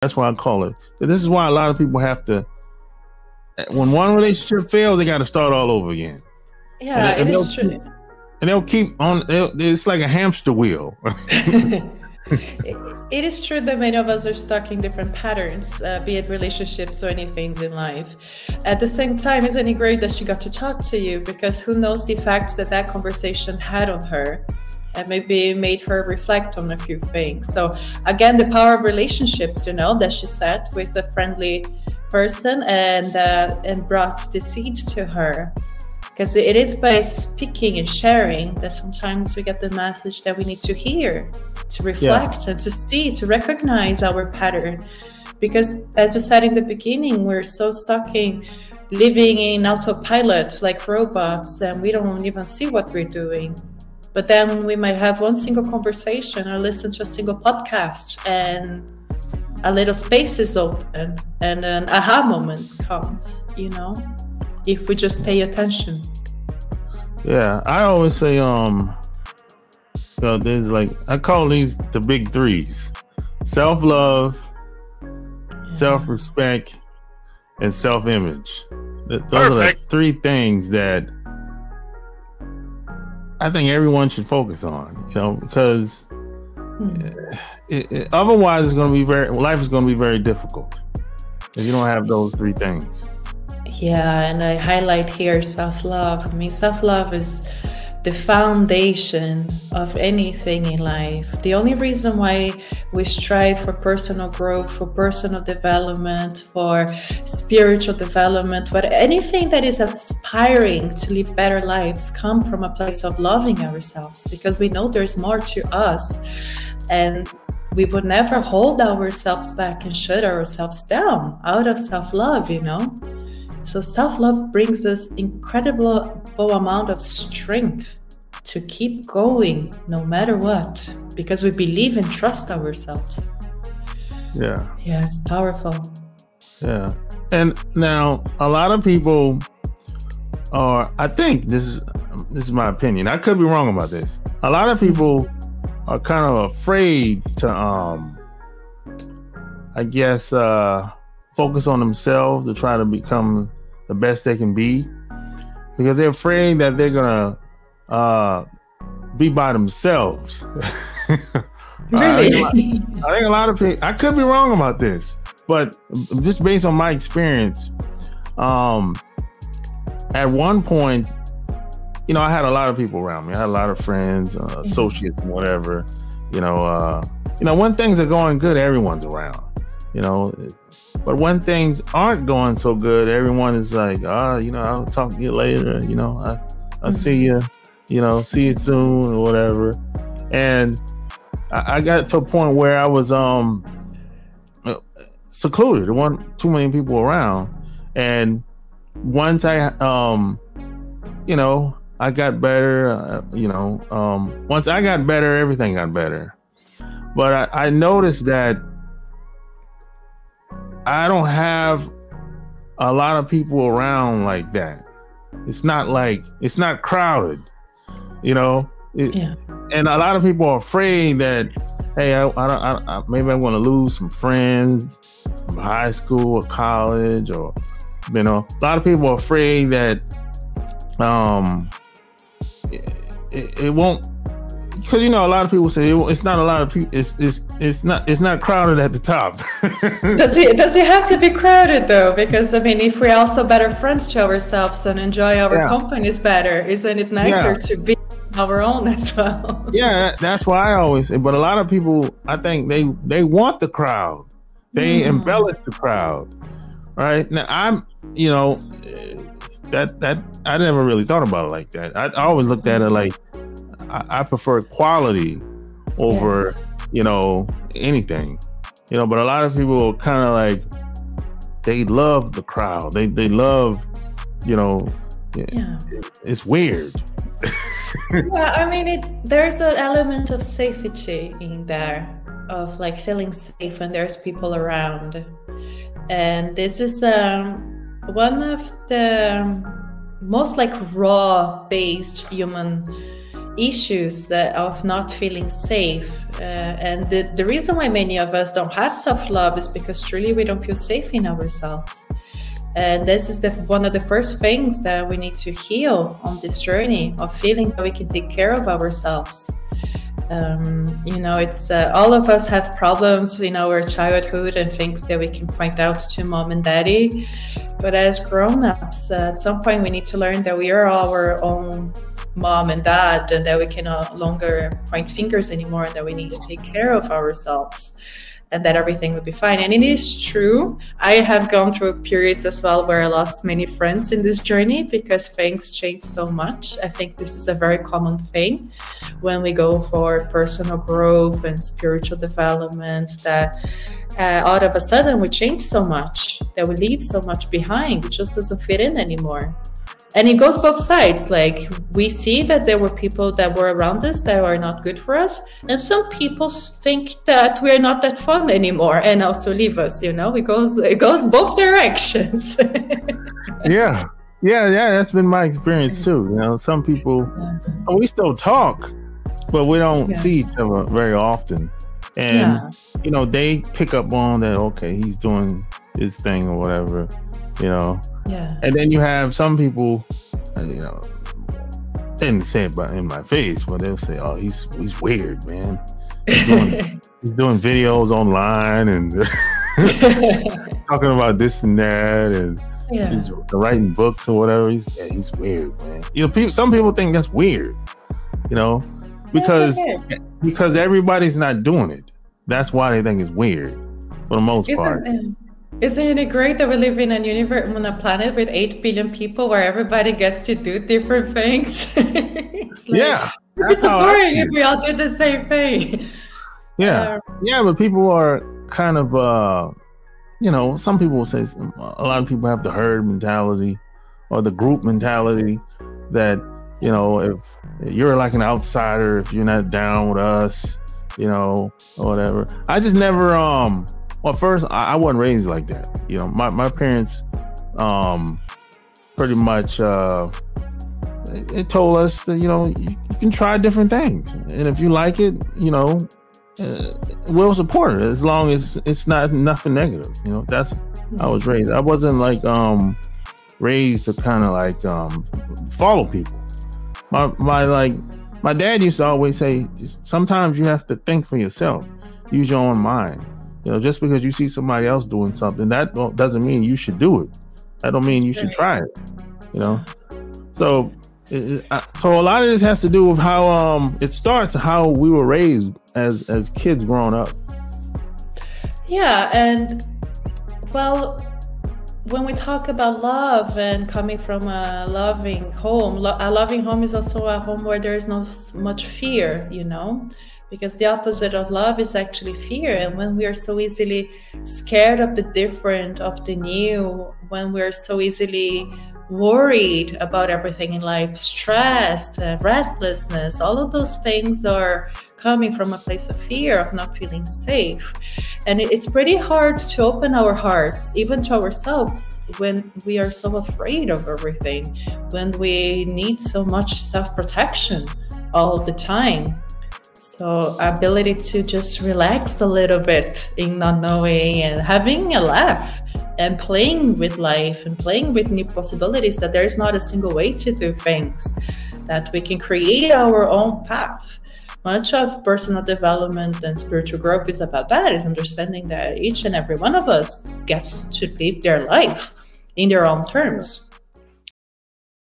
That's why I call it. This is why a lot of people have to, when one relationship fails, they got to start all over again. Yeah, it is true. And they'll keep on, it's like a hamster wheel. It is true that many of us are stuck in different patterns, be it relationships or anything in life. At the same time, isn't it great that she got to talk to you? Because who knows the effect that that conversation had on her, and maybe made her reflect on a few things. So again, the power of relationships, you know, that she said with a friendly person and brought the seed to her. Because it is by speaking and sharing that sometimes we get the message that we need to hear, to reflect and to see, to recognize our pattern. Because as you said in the beginning, we're so stuck in living in autopilot like robots, and we don't even see what we're doing. But then we might have one single conversation or listen to a single podcast, and a little space is open and an aha moment comes, you know, if we just pay attention. Yeah, I always say, there's like, I call these the big threes: self-love, self-respect, and self-image. Those are the three things that I think everyone should focus on, you know, because otherwise it's going to be life is going to be very difficult if you don't have those three things. Yeah, and I highlight here self-love. I mean, self-love is the foundation of anything in life. The only reason why we strive for personal growth, for personal development, for spiritual development, but anything that is aspiring to live better lives come from a place of loving ourselves, because we know there's more to us, and we would never hold ourselves back and shut ourselves down out of self-love, you know? So self-love brings us incredible amount of strength to keep going no matter what, because we believe and trust ourselves. Yeah. Yeah, it's powerful. Yeah. And now a lot of people are, I think this is my opinion, I could be wrong about this. A lot of people are kind of afraid to I guess focus on themselves, to try to become the best they can be, because they're afraid that they're gonna be by themselves. Really? I think a lot of people, I could be wrong about this, but just based on my experience, at one point, you know, I had a lot of people around me. I had a lot of friends, associates, and whatever. You know, when things are going good, everyone's around. You know, but when things aren't going so good, everyone is like, you know, I'll talk to you later. You know, I'll see you. You know, see you soon or whatever. And I got to a point where I was secluded. There weren't too many people around. And once I, you know, I got better. You know, once I got better, everything got better. But I noticed that I don't have a lot of people around like that. It's not crowded, you know. And a lot of people are afraid that, hey, I maybe I'm going to lose some friends from high school or college, or, you know, a lot of people are afraid that it won't. Because, you know, a lot of people say it's not a lot of people. It's not crowded at the top. Does it have to be crowded though? Because I mean, if we're also better friends to ourselves and enjoy our companies better, isn't it nicer to be our own as well? Yeah, that's why I always say. But a lot of people, I think they want the crowd. They embellish the crowd, right? Now I'm, you know, that I never really thought about it like that. I always looked at it like, I prefer quality over, you know, anything, you know. But a lot of people are kind of like, they love the crowd. They love, you know, it's weird. Yeah, I mean, there's an element of safety in there, of like feeling safe when there's people around. And this is one of the most like raw based human issues of not feeling safe. And the reason why many of us don't have self-love is because truly we don't feel safe in ourselves. And this is one of the first things that we need to heal on this journey of feeling that we can take care of ourselves. You know, it's all of us have problems in our childhood and things that we can point out to mom and daddy. But as grown-ups, at some point we need to learn that we are our own mom and dad, and that we can no longer point fingers anymore, and that we need to take care of ourselves, and that everything will be fine. And it is true. I have gone through periods as well where I lost many friends in this journey because things change so much. I think this is a very common thing when we go for personal growth and spiritual development, that all of a sudden we change so much, that we leave so much behind. It just doesn't fit in anymore. And it goes both sides. Like, we see that there were people that were around us that are not good for us, and some people think that we're not that fun anymore and also leave us. You know, it goes both directions. Yeah, that's been my experience too. You know, some people, we still talk, but we don't see each other very often, and you know, they pick up on that. Okay, he's doing his thing or whatever. You know. Yeah. And then you have some people, you know, they didn't say it in my face, but they'll say, "Oh, he's weird, man. He's doing videos online and talking about this and that, and he's writing books or whatever. He's weird, man." You know, some people think that's weird, you know, because everybody's not doing it. That's why they think it's weird for the most part. Isn't it great that we live in a universe, on a planet with 8 billion people, where everybody gets to do different things? It's like, it's so boring if we all did the same thing. But people are kind of, you know, some people will say, a lot of people have the herd mentality or the group mentality that, you know, if you're like an outsider, if you're not down with us, you know, or whatever. I just never, well, first, I wasn't raised like that. You know, my parents pretty much it told us that, you know, you can try different things. And if you like it, you know, we'll support it as long as it's not nothing negative. You know, that's how I was raised. I wasn't like raised to kind of like follow people. My dad used to always say, sometimes you have to think for yourself. Use your own mind. You know, just because you see somebody else doing something, that doesn't mean you should do it. That don't mean you should try it. You know, so a lot of this has to do with how it starts, how we were raised as kids growing up. Yeah, and well, when we talk about love and coming from a loving home, a loving home is also a home where there is not much fear. You know. Because the opposite of love is actually fear. And when we are so easily scared of the different, of the new, when we're so easily worried about everything in life, stressed, restlessness, all of those things are coming from a place of fear, of not feeling safe. And it's pretty hard to open our hearts, even to ourselves, when we are so afraid of everything, when we need so much self-protection all the time. So ability to just relax a little bit in not knowing and having a laugh and playing with life and playing with new possibilities, that there's not a single way to do things, that we can create our own path. Much of personal development and spiritual growth is about that, is understanding that each and every one of us gets to live their life in their own terms.